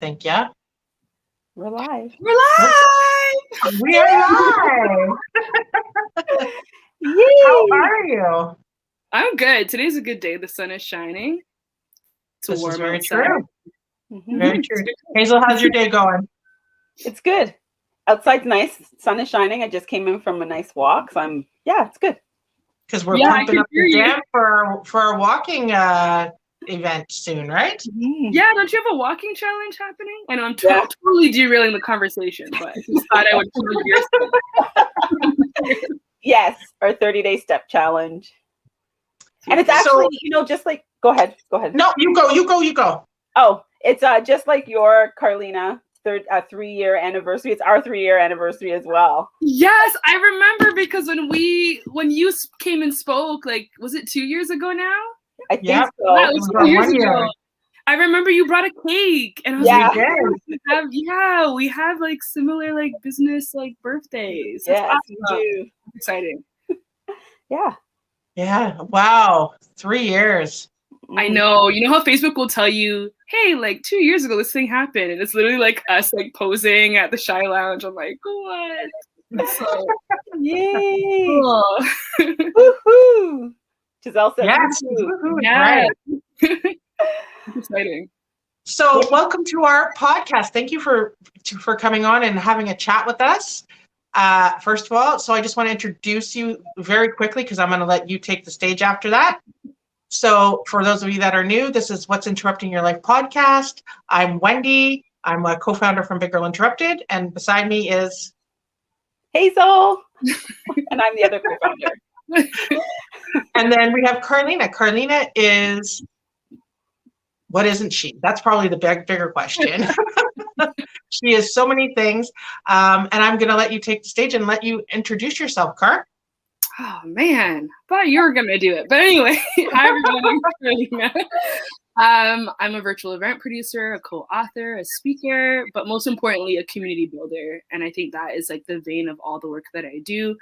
Thank you. We're live. We're live! We are live. Yay! How are you? I'm good. Today's a good day. The sun is shining. It's This warm is very outside. true. Mhm. Very true. Hazel, how's your day going? It's good. Outside's nice. Sun is shining. I just came in from a nice walk. So it's good. Because we're Yeah, I pumping can up hear the you. jam for a walking event soon, right? Yeah, don't you have a walking challenge happening? I know I'm Yeah. totally derailing the conversation, but I just thought I would plug your stuff. Yes, our 30-day step challenge. And it's actually, just like, go ahead. No, you go. Oh, it's just like your Karlena 3-year anniversary. It's our 3-year anniversary as well. Yes, I remember because when you came and spoke, like, was it 2 years ago now? I think Yeah. so. Yeah, it was 2 years ago. I remember you brought a cake, and I was like, we have like similar like business like birthdays. That's Yes, awesome. we do. That's exciting. Yeah. Yeah. Wow. 3 years. I know. You know how Facebook will tell you, hey, like 2 years ago this thing happened, and it's literally like us like posing at the Shy Lounge. I'm like, what? So, yay! cool. Woohoo! Giselle says, Yes. woohoo. Yeah. Right. It's exciting. So welcome to our podcast. Thank you for coming on and having a chat with us. First of all, so I just want to introduce you very quickly because I'm going to let you take the stage after that. So for those of you that are new, this is What's Interrupting Your Life podcast. I'm Wendy. I'm a co-founder from Big Girl Interrupted. And beside me is Hazel. And I'm the other co-founder. And then we have Karlena. Karlena is, what isn't she? That's probably the bigger question. She is so many things. And I'm going to let you take the stage and let you introduce yourself, Kar. Oh, man. I thought you were going to do it. But anyway, hi, everyone. I'm Karlena. I'm a virtual event producer, a co-author, a speaker, but most importantly, a community builder. And I think that is like the vein of all the work that I do.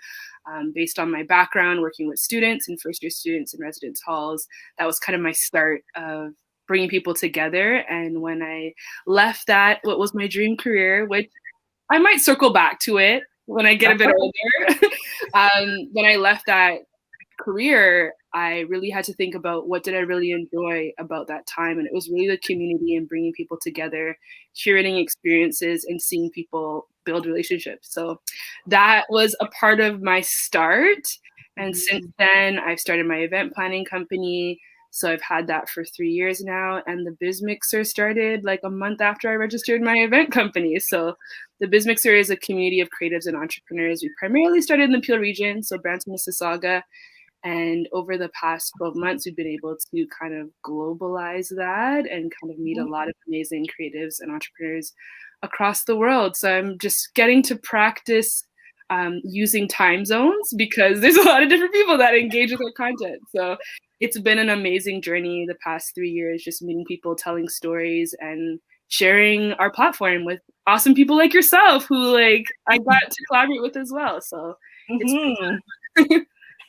Based on my background, working with students and first-year students in residence halls, that was kind of my start of bringing people together. And when I left that, what was my dream career, which I might circle back to it when I get a bit older. When I left that career, I really had to think about what did I really enjoy about that time. And it was really the community and bringing people together, curating experiences and seeing people build relationships. So that was a part of my start. And since then, I've started my event planning company. So I've had that for 3 years now. And the Biz Mixer started like a month after I registered my event company. So the Biz Mixer is a community of creatives and entrepreneurs. We primarily started in the Peel region, so Brampton, Mississauga. And over the past 12 months, we've been able to kind of globalize that and kind of meet a lot of amazing creatives and entrepreneurs across the world. So I'm just getting to practice using time zones because there's a lot of different people that engage with our content. So it's been an amazing journey the past 3 years, just meeting people, telling stories, and sharing our platform with awesome people like yourself who like I got to collaborate with as well. So it's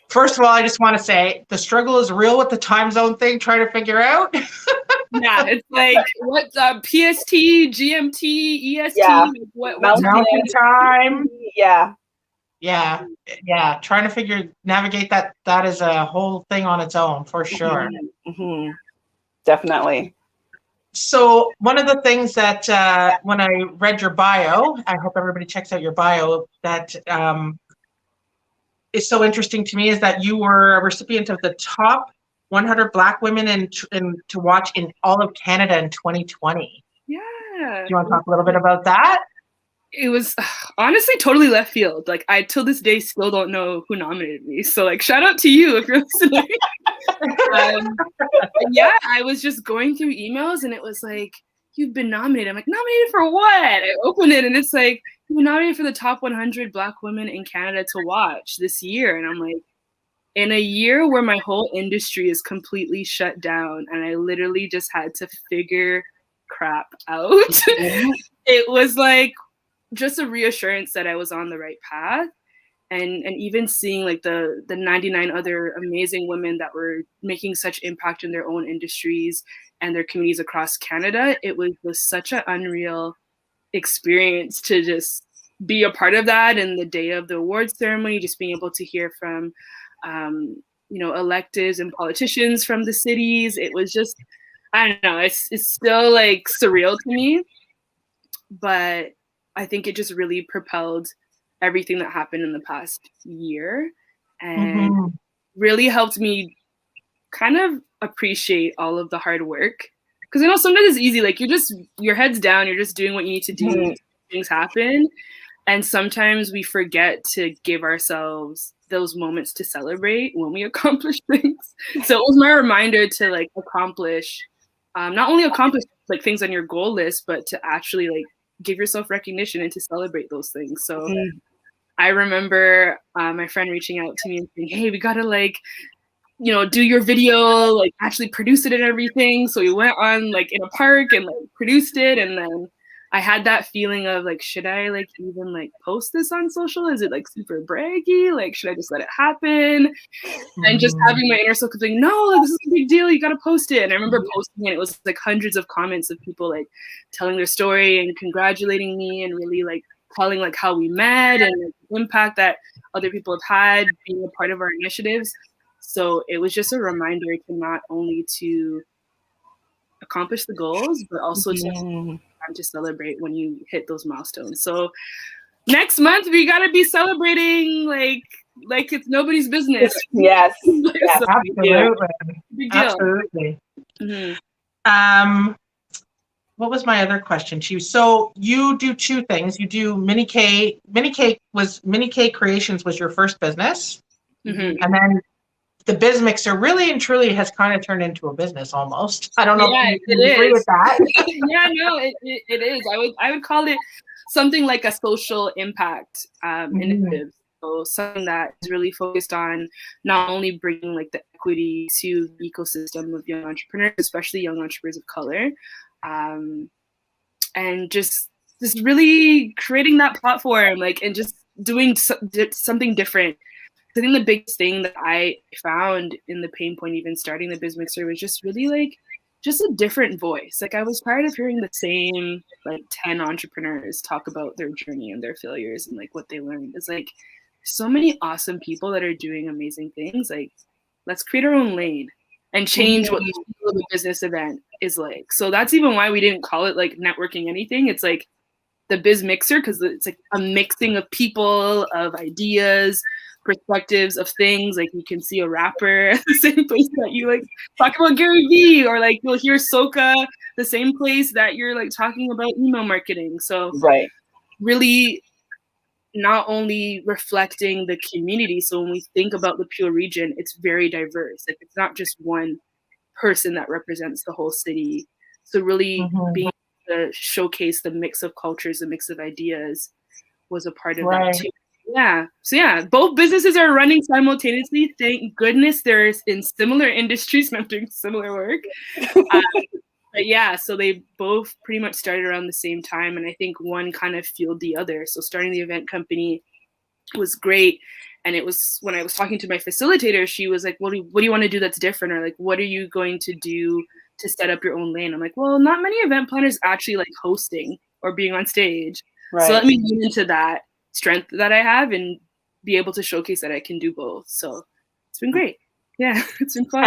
First of all, I just want to say the struggle is real with the time zone thing, trying to figure out. Yeah, it's like what's PST, GMT, EST, what Mountain time. Yeah. Trying to navigate that is a whole thing on its own for sure. Definitely. So one of the things that when I read your bio, I hope everybody checks out your bio, that is so interesting to me is that you were a recipient of the top 100 Black women to watch in all of Canada in 2020. Yeah. Do you want to talk a little bit about that? It was honestly totally left field. Like I till this day still don't know who nominated me. So like shout out to you if you're listening. Yeah, I was just going through emails and it was like, you've been nominated. I'm like, nominated for what? I open it and it's like, you've been nominated for the top 100 Black women in Canada to watch this year. And I'm like, in a year where my whole industry is completely shut down and I literally just had to figure crap out. It was like just a reassurance that I was on the right path. And even seeing like the 99 other amazing women that were making such impact in their own industries, and their communities across Canada, it was just such an unreal experience to just be a part of that. And the day of the awards ceremony, just being able to hear from, electeds and politicians from the cities. It was just, I don't know, it's still like surreal to me, but I think it just really propelled everything that happened in the past year and really helped me kind of appreciate all of the hard work. Because I know sometimes it's easy, like your head's down, you're just doing what you need to do, things happen. And sometimes we forget to give ourselves those moments to celebrate when we accomplish things. So it was my reminder to like accomplish, not only accomplish like things on your goal list, but to actually like give yourself recognition and to celebrate those things. So I remember my friend reaching out to me and saying, hey, we gotta like, do your video, like actually produce it and everything. So we went on like in a park and like produced it. And then I had that feeling of like, should I like even like post this on social? Is it like super braggy? Like, should I just let it happen? And just having my inner circle being, no, like, this is a big deal. You got to post it. And I remember posting it. It was like hundreds of comments of people like telling their story and congratulating me and really like telling like how we met and like, the impact that other people have had being a part of our initiatives. So it was just a reminder to not only to accomplish the goals, but also to celebrate when you hit those milestones. So next month we gotta be celebrating like it's nobody's business. Yes. Yes, absolutely. Big deal. Absolutely. What was my other question to you? So you do two things. You do Mini K Creations was your first business, and then the Biz Mixer really and truly has kind of turned into a business almost. I don't know if you agree with that. Yeah, no, it is. I would call it something like a social impact initiative. So something that is really focused on not only bringing like the equity to the ecosystem of young entrepreneurs, especially young entrepreneurs of color, and just really creating that platform, like, and just doing something different. I think the biggest thing that I found in the pain point, even starting the Biz Mixer, was just really like just a different voice. Like I was tired of hearing the same like 10 entrepreneurs talk about their journey and their failures and like what they learned. It's like so many awesome people that are doing amazing things. Like let's create our own lane and change what the business event is like. So that's even why we didn't call it like networking anything. It's like the Biz Mixer because it's like a mixing of people, of ideas, perspectives of things. Like you can see a rapper at the same place that you like talk about Gary Vee, or like you'll hear Soka the same place that you're like talking about email marketing. So really not only reflecting the community. So when we think about the Peel region, it's very diverse. Like it's not just one person that represents the whole city. So really being able to showcase the mix of cultures, the mix of ideas was a part of that too. Yeah. So yeah, both businesses are running simultaneously. Thank goodness they're in similar industries and doing similar work. But yeah, so they both pretty much started around the same time. And I think one kind of fueled the other. So starting the event company was great. And it was when I was talking to my facilitator, she was like, what do you want to do that's different? Or like, what are you going to do to set up your own lane? I'm like, well, not many event planners actually like hosting or being on stage. So let me lean into that strength that I have and be able to showcase that I can do both. So it's been great. Yeah, it's been fun.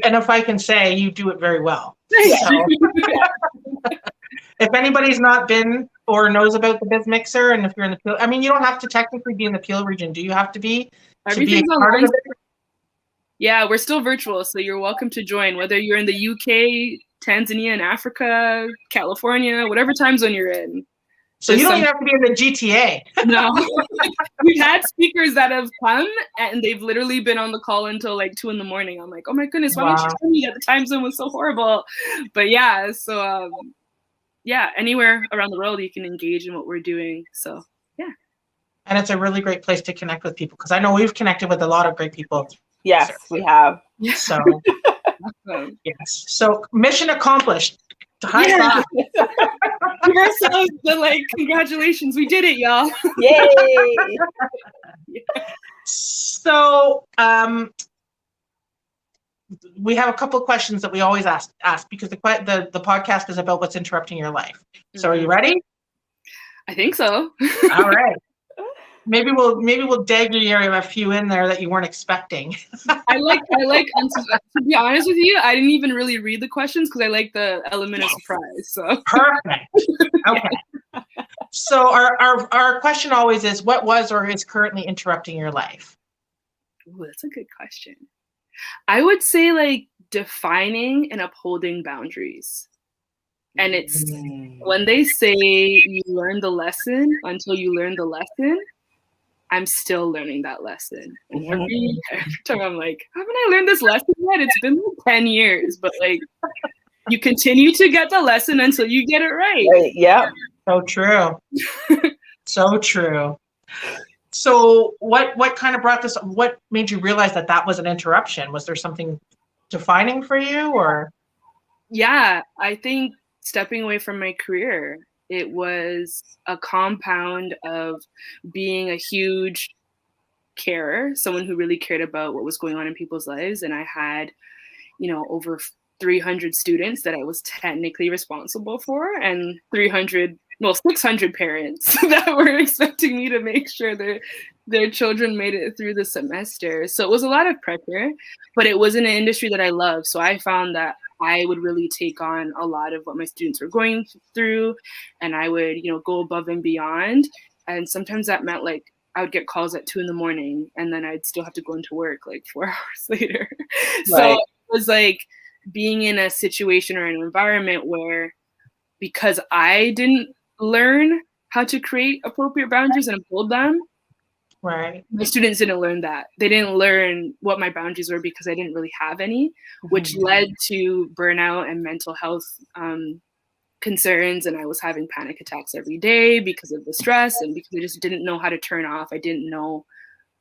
And if I can say, you do it very well. So, if anybody's not been or knows about the Biz Mixer, and if you're in the Peel, I mean, you don't have to technically be in the Peel region. Do you have to be? Everything's online. Yeah, we're still virtual, so you're welcome to join, whether you're in the UK, Tanzania, and Africa, California, whatever time zone you're in. So you don't even have to be in the GTA. No. We've had speakers that have come and they've literally been on the call until like 2 a.m. I'm like, oh my goodness, why didn't you tell me that the time zone was so horrible? But yeah, so yeah, anywhere around the world you can engage in what we're doing. So yeah. And it's a really great place to connect with people because I know we've connected with a lot of great people. Yes, we have. So yes. So mission accomplished. High five. Give ourselves the like congratulations, we did it, y'all. Yay. So we have a couple of questions that we always ask because the podcast is about what's interrupting your life. So are you ready? I think so. All right. Maybe we'll dagger you a few in there that you weren't expecting. I like and to be honest with you, I didn't even really read the questions because I like the element of surprise. So Perfect. Okay. So our question always is, what was or is currently interrupting your life? Ooh, that's a good question. I would say like defining and upholding boundaries. And it's when they say you learn the lesson until you learn the lesson, I'm still learning that lesson. And every time I'm like, haven't I learned this lesson yet? It's been like 10 years, but like you continue to get the lesson until you get it right. Yeah. So true. So true. So what kind of brought this? What made you realize that was an interruption? Was there something defining for you, or? Yeah, I think stepping away from my career, it was a compound of being a huge carer, someone who really cared about what was going on in people's lives. And I had, over 300 students that I was technically responsible for, and 600 parents that were expecting me to make sure their children made it through the semester. So it was a lot of pressure, but it was in an industry that I love. So I found that I would really take on a lot of what my students were going through, and I would, go above and beyond. And sometimes that meant like I would get calls at 2 a.m, and then I'd still have to go into work like 4 hours later. Right. So it was like being in a situation or an environment where, because I didn't learn how to create appropriate boundaries and uphold them, right, my students didn't learn that. They didn't learn what my boundaries were because I didn't really have any, which led to burnout and mental health concerns. And I was having panic attacks every day because of the stress and because I just didn't know how to turn off. I didn't know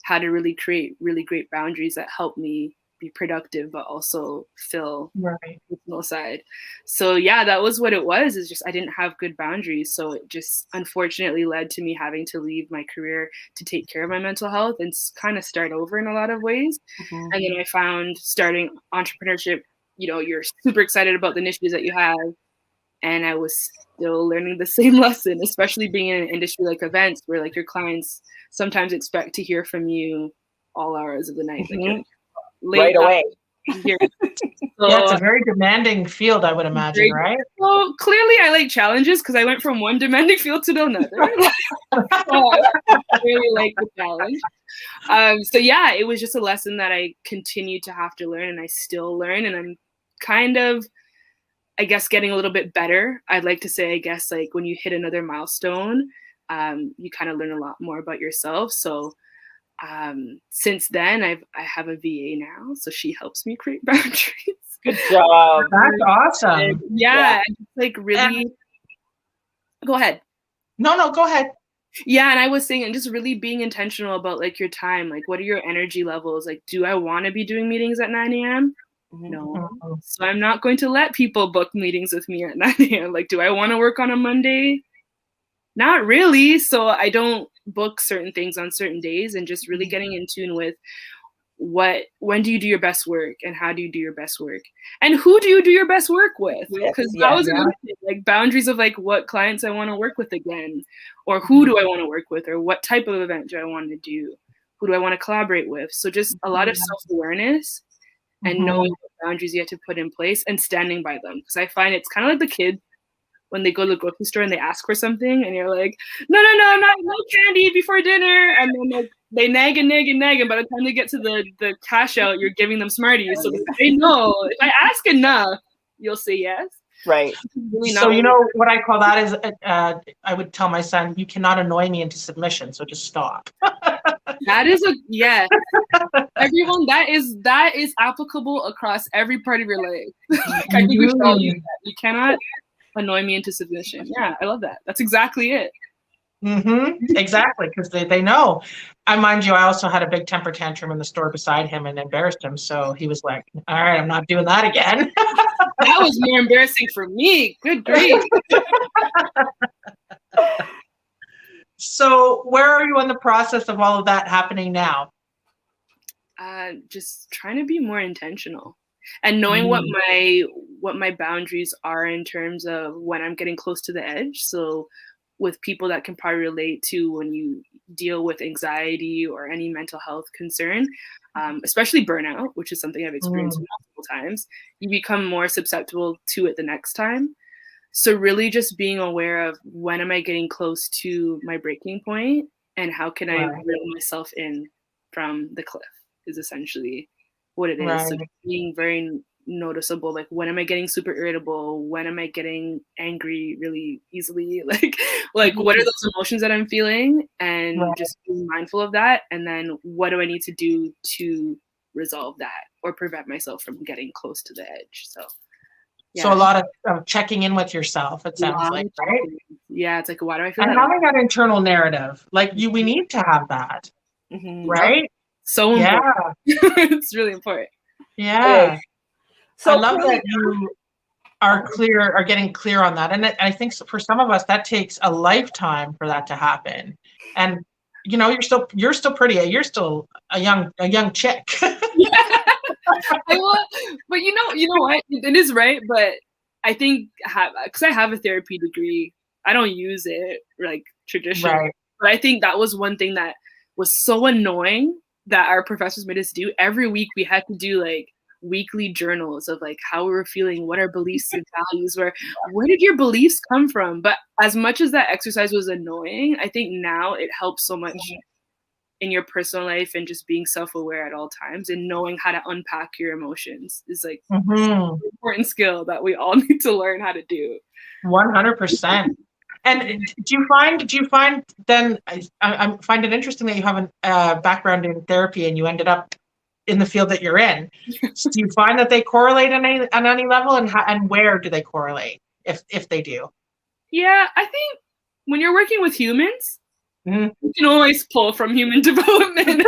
how to really create really great boundaries that helped me be productive, but also fill the personal side. So yeah, that was what it was. Is just I didn't have good boundaries. So it just unfortunately led to me having to leave my career to take care of my mental health and kind of start over in a lot of ways. And then I found starting entrepreneurship, you're super excited about the initiatives that you have. And I was still learning the same lesson, especially being in an industry like events where like your clients sometimes expect to hear from you all hours of the night. Right away. Yeah, it's a very demanding field, I would imagine, right? Well, clearly I like challenges because I went from one demanding field to another. I really like the challenge. So yeah, it was just a lesson that I continued to have to learn, and I still learn, and I'm kind of, I guess, getting a little bit better. I'd like to say, I guess, like when you hit another milestone, you kind of learn a lot more about yourself. So since then, I have a VA now, so she helps me create boundaries. Good job. That's awesome. And yeah, like really. Go ahead. No, go ahead. Yeah, and I was saying, and just really being intentional about like your time. Like, what are your energy levels? Like, do I want to be doing meetings at 9 a.m.? No. So I'm not going to let people book meetings with me at 9 a.m. Like, do I want to work on a Monday? Not really. So I don't book certain things on certain days, and just really getting in tune with when do you do your best work and how do you do your best work and who do you do your best work with? Because that was another thing, like boundaries of like what clients I want to work with again, or who do I want to work with, or what type of event do I want to do, who do I want to collaborate with. So just a lot of self-awareness and knowing what boundaries you have to put in place and standing by them. Because I find it's kind of like the kids when they go to the grocery store and they ask for something and you're like, no, no candy before dinner. And then like, they nag and nag and nag. And by the time they get to the cash out, you're giving them Smarties. So they know if I ask enough, you'll say yes. Right. Really so you know what I call that is, I would tell my son, you cannot annoy me into submission. So just stop. That is yes. Everyone, that is applicable across every part of your life. I think we should all use that. You cannot annoy me into submission. Yeah, I love that. That's exactly it. Exactly, because they know. Mind you, I also had a big temper tantrum in the store beside him and embarrassed him. So he was like, all right, I'm not doing that again. That was more embarrassing for me. Good grief. So where are you in the process of all of that happening now? Just trying to be more intentional. and knowing what my boundaries are in terms of when I'm getting close to the edge. So with people that can probably relate to when you deal with anxiety or any mental health concern, especially burnout, which is something I've experienced multiple times, you become more susceptible to it the next time. So really just being aware of when am I getting close to my breaking point and how can I reel myself in from the cliff is essentially what it is. Right. So being very noticeable, like when am I getting super irritable? When am I getting angry really easily? Like what are those emotions that I'm feeling? And just being mindful of that. And then what do I need to do to resolve that or prevent myself from getting close to the edge? So yeah. So a lot of checking in with yourself, it sounds like, right? Yeah, it's like, why do I feel and having that internal narrative, like we need to have that, right? So important. It's really important. Yeah. So I love that you are getting clear on that. And I think for some of us, that takes a lifetime for that to happen. And you know, you're still pretty. You're still a young chick. But you know what? It is right. But I think because I have a therapy degree, I don't use it like traditionally. Right. But I think that was one thing that was so annoying that our professors made us do. Every week we had to do like weekly journals of like how we were feeling, what our beliefs and values were, where did your beliefs come from? But as much as that exercise was annoying, I think now it helps so much in your personal life and just being self-aware at all times and knowing how to unpack your emotions is like an important skill that we all need to learn how to do. 100%. And do you find then, I find it interesting that you have a background in therapy and you ended up in the field that you're in. So do you find that they correlate on any level, and where do they correlate if they do? Yeah, I think when you're working with humans, you can always pull from human development.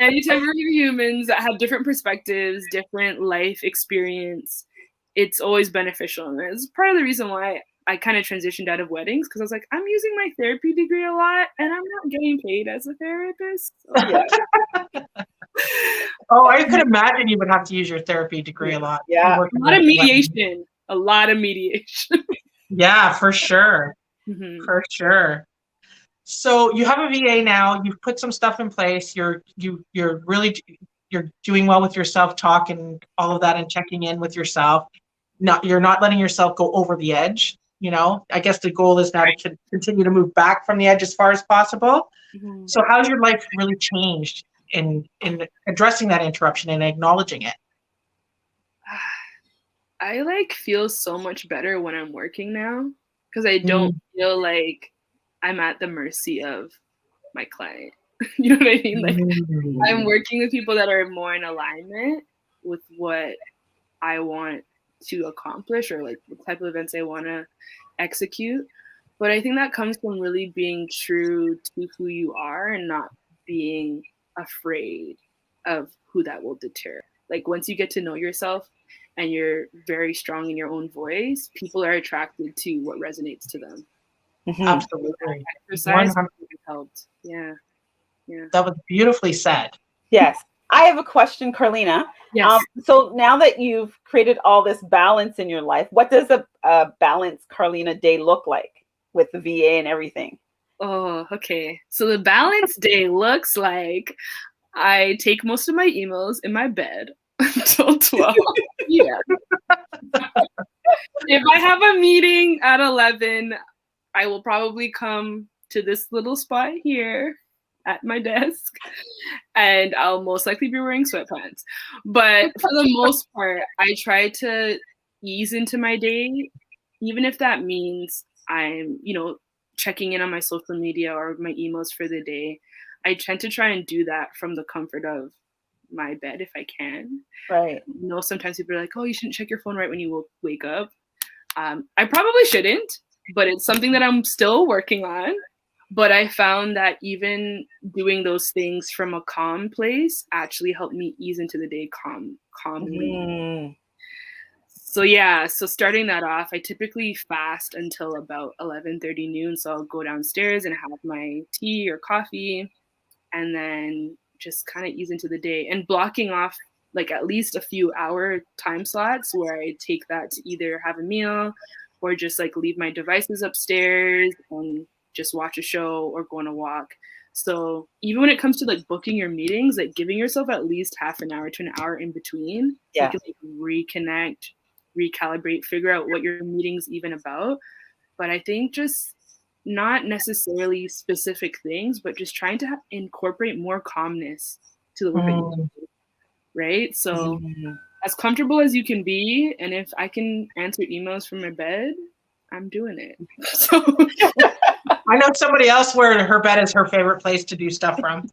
Anytime you're with humans that have different perspectives, different life experience, it's always beneficial. And it's part of the reason why I kind of transitioned out of weddings, because I was like, I'm using my therapy degree a lot and I'm not getting paid as a therapist. So, yeah. Oh, I could imagine you would have to use your therapy degree a lot. Yeah. A lot of mediation. A lot of mediation. Yeah, for sure. For sure. So you have a VA now, you've put some stuff in place, you're doing well with your self-talk and all of that and checking in with yourself. You're not letting yourself go over the edge, you know. I guess the goal is now to continue to move back from the edge as far as possible. So how's your life really changed in addressing that interruption and acknowledging it? I feel so much better when I'm working now because I don't feel like I'm at the mercy of my client. You know what I mean? Like I'm working with people that are more in alignment with what I want to accomplish or like the type of events I want to execute. But I think that comes from really being true to who you are and not being afraid of who that will deter. Like once you get to know yourself and you're very strong in your own voice, people are attracted to what resonates to them. Absolutely. Exercise helped. Yeah. That was beautifully said. Yes. I have a question, Karlena. Yes. So now that you've created all this balance in your life, what does a balanced Karlena day look like with the VA and everything? Oh, okay. So the balanced day looks like I take most of my emails in my bed until 12. Yeah. If I have a meeting at 11, I will probably come to this little spot here at my desk and I'll most likely be wearing sweatpants. But for the most part, I try to ease into my day, even if that means I'm, checking in on my social media or my emails for the day. I tend to try and do that from the comfort of my bed if I can. Right. Sometimes people are like, oh, you shouldn't check your phone right when you wake up. I probably shouldn't, but it's something that I'm still working on. But I found that even doing those things from a calm place actually helped me ease into the day calmly. So starting that off, I typically fast until about 11:30 noon. So I'll go downstairs and have my tea or coffee and then just kind of ease into the day and blocking off like at least a few hour time slots where I take that to either have a meal or just like leave my devices upstairs and just watch a show or go on a walk. So even when it comes to like booking your meetings, like giving yourself at least half an hour to an hour in between, so you can like reconnect, recalibrate, figure out what your meeting's even about. But I think just not necessarily specific things, but just trying to incorporate more calmness to the work that you do, right? So as comfortable as you can be, and if I can answer emails from my bed, I'm doing it. So I know somebody else where her bed is her favorite place to do stuff from.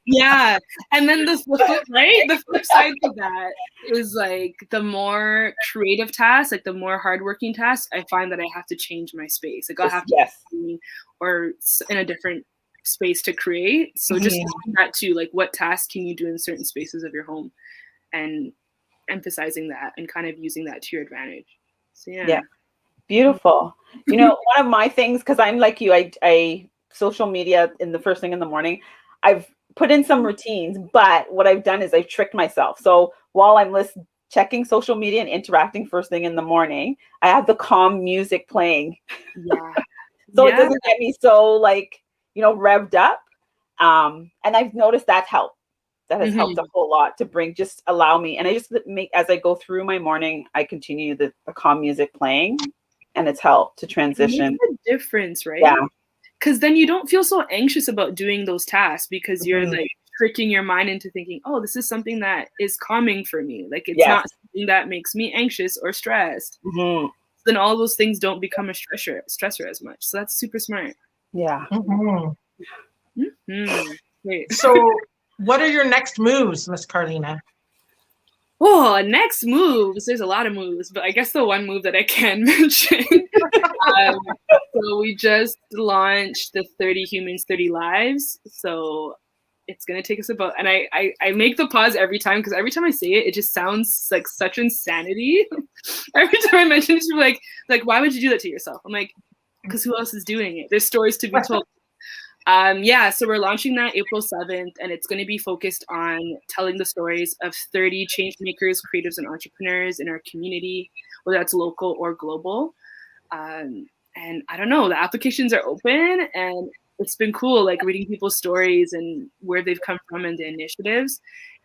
Yeah. And then the flip, right? The flip side to that is like the more creative tasks, like the more hardworking tasks, I find that I have to change my space. Like I'll have to be or in a different space to create. So just that too, like what tasks can you do in certain spaces of your home, and emphasizing that and kind of using that to your advantage. So yeah. Beautiful. You know, one of my things, because I'm like you, I social media in the first thing in the morning, I've put in some routines, but what I've done is I've tricked myself. So while I'm checking social media and interacting first thing in the morning, I have the calm music playing. Yeah. So it doesn't get me so like, you know, revved up. And I've noticed that's helped. That has helped a whole lot to just allow me. And I just as I go through my morning, I continue the calm music playing, and it's helped to transition. It makes a difference, right? Yeah. Because then you don't feel so anxious about doing those tasks because you're like tricking your mind into thinking, oh, this is something that is calming for me. Like it's not something that makes me anxious or stressed. Then all those things don't become a stressor as much. So that's super smart. Yeah. Great. So what are your next moves, Miss Karlena? Oh, next moves. There's a lot of moves, but I guess the one move that I can mention. So we just launched the 30 Humans, 30 Lives. So it's going to take us about, and I make the pause every time because every time I say it, it just sounds like such insanity. Every time I mention it, you're like, why would you do that to yourself? I'm like, because who else is doing it? There's stories to be told. So we're launching that April 7th, and it's going to be focused on telling the stories of 30 change makers, creatives, and entrepreneurs in our community, whether that's local or global. And I don't know, the applications are open, and it's been cool, like reading people's stories and where they've come from and the initiatives.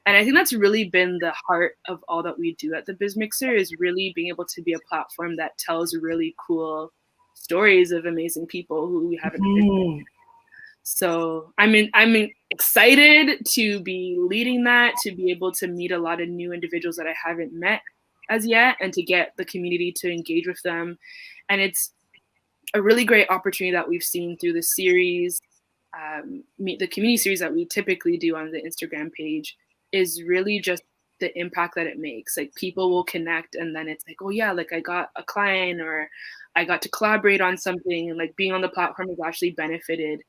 And I think that's really been the heart of all that we do at the Biz Mixer, is really being able to be a platform that tells really cool stories of amazing people who we haven't heard. So I'm excited to be leading that, to be able to meet a lot of new individuals that I haven't met as yet, and to get the community to engage with them. And it's a really great opportunity that we've seen through the series, the community series that we typically do on the Instagram page, is really just the impact that it makes. Like people will connect, and then it's like, oh yeah, like I got a client, or I got to collaborate on something, and like being on the platform has actually benefited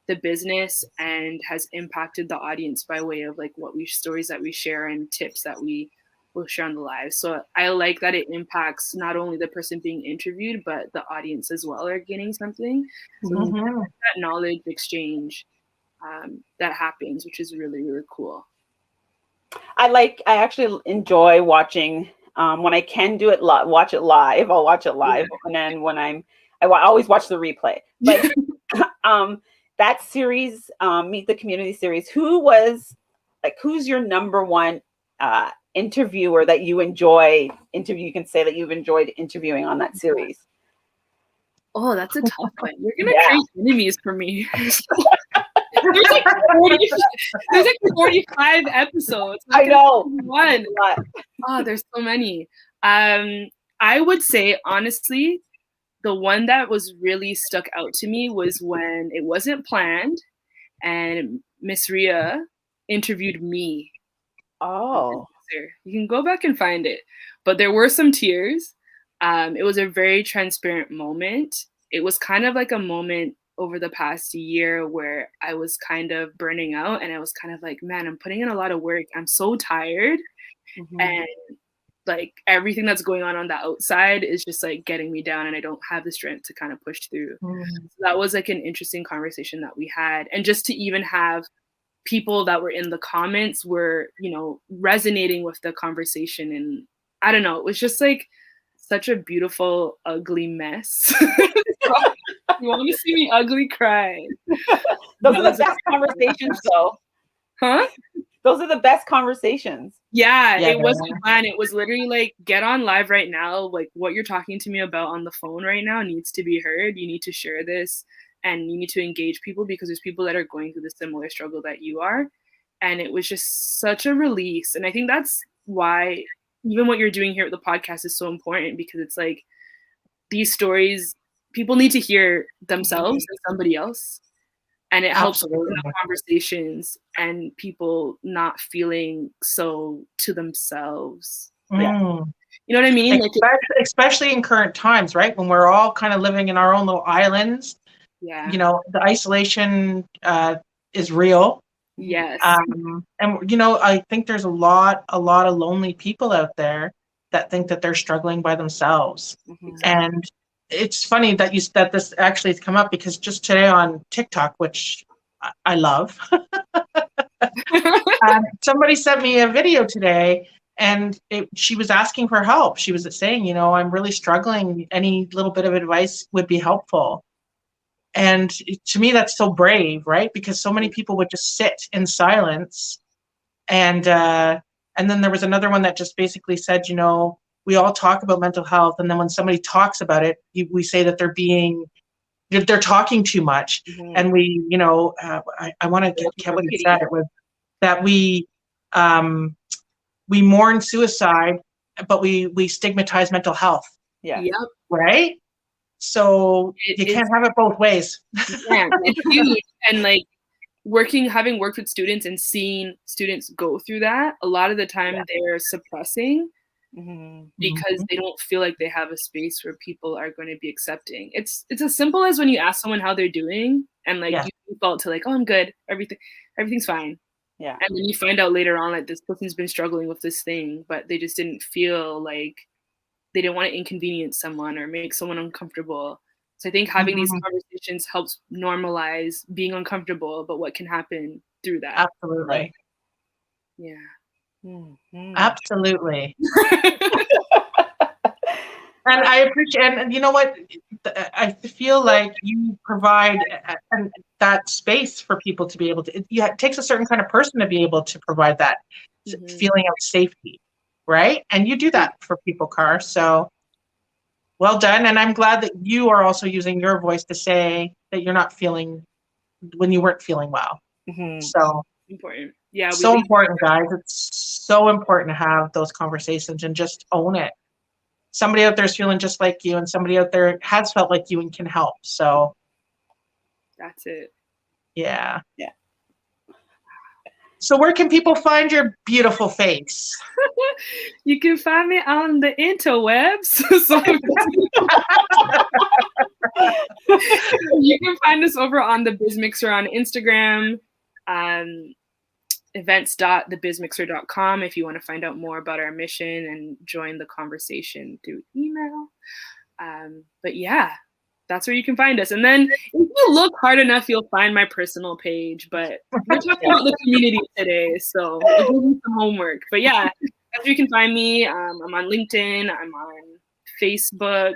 the business and has impacted the audience by way of like stories that we share and tips that we will share on the live. So I like that it impacts not only the person being interviewed, but the audience as well are getting something. So that knowledge exchange that happens, which is really, really cool. I actually enjoy watching when I can do it watch it live. I'll watch it live, and then when I always watch the replay. But that series, Meet the Community series, who's your number one interviewer that you you can say that you've enjoyed interviewing on that series? Oh, that's a tough one. You're gonna create enemies for me. There's like 45 episodes. I know. One. Oh, there's so many. I would say honestly, the one that was really stuck out to me was when it wasn't planned and Miss Ria interviewed me. Oh. You can go back and find it. But there were some tears. It was a very transparent moment. It was kind of like a moment over the past year where I was kind of burning out, and I was kind of like, man, I'm putting in a lot of work. I'm so tired. And like everything that's going on the outside is just like getting me down, and I don't have the strength to kind of push through. So that was like an interesting conversation that we had. And just to even have people that were in the comments were, you know, resonating with the conversation. And I don't know, it was just like such a beautiful, ugly mess. You want to see me ugly cry? Those are the best conversations, though. Huh? Those are the best conversations. Yeah, it wasn't planned. It was literally like, get on live right now. Like, what you're talking to me about on the phone right now needs to be heard. You need to share this, and you need to engage people, because there's people that are going through the similar struggle that you are. And it was just such a release. And I think that's why even what you're doing here with the podcast is so important, because it's like these stories, people need to hear themselves and somebody else. And it helps in the conversations and people not feeling so to themselves. Yeah. You know what I mean? Especially in current times, right? When we're all kind of living in our own little islands. Yeah. You know, the isolation is real. Yes. And, you know, I think there's a lot of lonely people out there that think that they're struggling by themselves. And it's funny that that this actually has come up, because just today on TikTok, which I love, somebody sent me a video today, and she was asking for help. She was saying, you know, I'm really struggling. Any little bit of advice would be helpful. And to me, that's so brave, right? Because so many people would just sit in silence. And then there was another one that just basically said, you know, we all talk about mental health, and then when somebody talks about it, we say that they're talking too much. And we, you know, I want to get what he said. It was that we mourn suicide, but we stigmatize mental health. Yeah. Yep. Right. So you can't have it both ways. Yeah, it's huge. And like having worked with students and seeing students go through that, a lot of the time they're suppressing because they don't feel like they have a space where people are going to be accepting. It's as simple as when you ask someone how they're doing, and like you default to like, oh, I'm good, everything's fine. Yeah. And then you find out later on that this person's been struggling with this thing, but they just didn't feel like they didn't want to inconvenience someone or make someone uncomfortable. So I think having these conversations helps normalize being uncomfortable about what can happen through that. Absolutely. Yeah. Absolutely. And I appreciate, and you know what, I feel like you provide that space for people to be able to, it takes a certain kind of person to be able to provide that feeling of safety, right? And you do that for people, Kar. So well done. And I'm glad that you are also using your voice to say that you're not feeling when you weren't feeling well. So important. Yeah. So important, guys. It's so important to have those conversations and just own it. Somebody out there is feeling just like you, and somebody out there has felt like you and can help. So that's it. Yeah. So where can people find your beautiful face? You can find me on the interwebs. You can find us over on the BizMixer on Instagram, events.thebizmixer.com if you want to find out more about our mission and join the conversation through email. But yeah, that's where you can find us. And then if you look hard enough, you'll find my personal page. But we're talking about the community today, so we'll give you some homework. But yeah, that's where you can find me. I'm on LinkedIn. I'm on Facebook,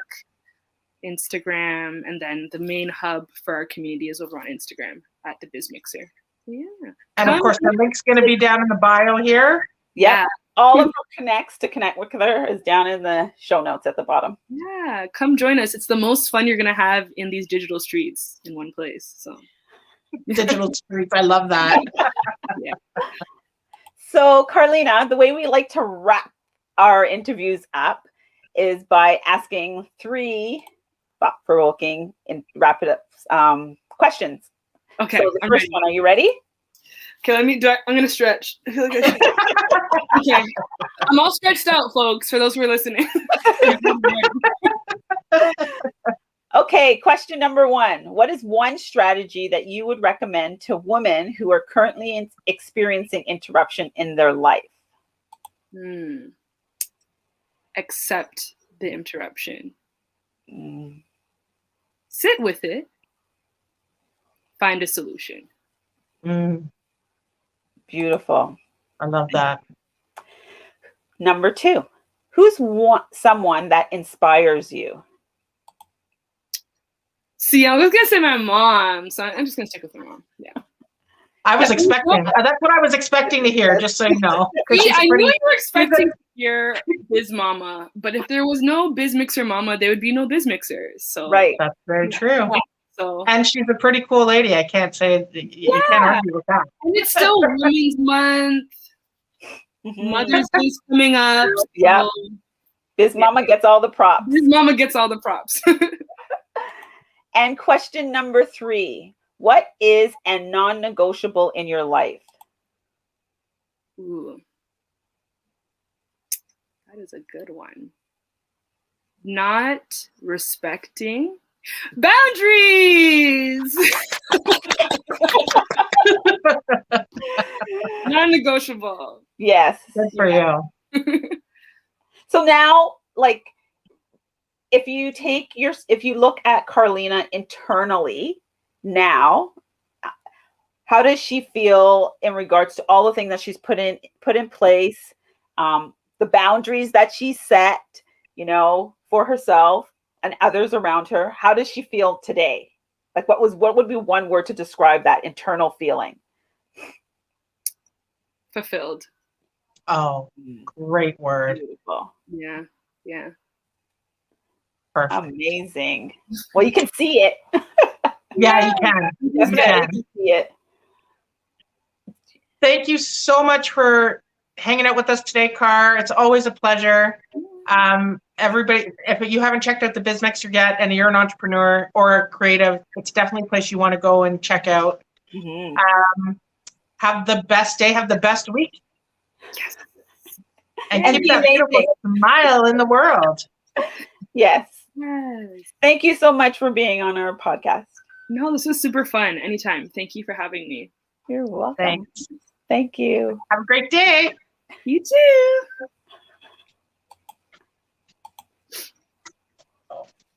Instagram, and then the main hub for our community is over on Instagram at the BizMixer. Yeah. And of course, the link's going to be down in the bio here. Yeah. All of the connects to connect with her is down in the show notes at the bottom. Yeah. Come join us. It's the most fun you're going to have in these digital streets in one place. So digital streets. I love that. Yeah. So Karlena, the way we like to wrap our interviews up is by asking 3 thought-provoking and rapid questions. Okay. So the first one, are you ready? Okay, I'm going to stretch. I feel like I should. Okay. I'm all stretched out, folks, for those who are listening. Okay, question number 1. What is one strategy that you would recommend to women who are currently experiencing interruption in their life? Accept the interruption. Sit with it. Find a solution. Beautiful. I love that. Number 2, who's someone that inspires you? See, I was gonna say my mom, so I'm just gonna stick with my mom. Yeah. I was expecting. That's what I was expecting to hear. Just so you know. See, I knew you were expecting to hear Biz Mama, but if there was no Biz Mixer Mama, there would be no Biz Mixers. So Right. That's very true. Yeah, so And she's a pretty cool lady. I can't say you can't argue with that. and it's still Women's Month. Mhm. Mother's Day's coming up. Yeah. So Biz Mama gets all the props. Biz Mama gets all the props. And question number 3, what is a non-negotiable in your life? Ooh. That is a good one. Not respecting boundaries. Non-negotiable. Yes. Good for you. So now, like, if you look at Karlena internally now, how does she feel in regards to all the things that she's put in place, the boundaries that she set, for herself and others around her? How does she feel today? Like, what would be one word to describe that internal feeling? Fulfilled. Oh, great word. Beautiful. Yeah. Yeah. Perfect. Amazing. Well, you can see it. Yeah, you can. You can see it. Thank you so much for hanging out with us today, Car. It's always a pleasure. Everybody, if you haven't checked out the Biz Mixer yet and you're an entrepreneur or a creative, it's definitely a place you want to go and check out. Mm-hmm. Have the best day. Have the best week. Yes. And And keep be that beautiful smile in the world. Yes. Yes. Thank you so much for being on our podcast. No, this was super fun. Anytime. Thank you for having me. You're welcome. Thanks. Thank you. Have a great day. You too.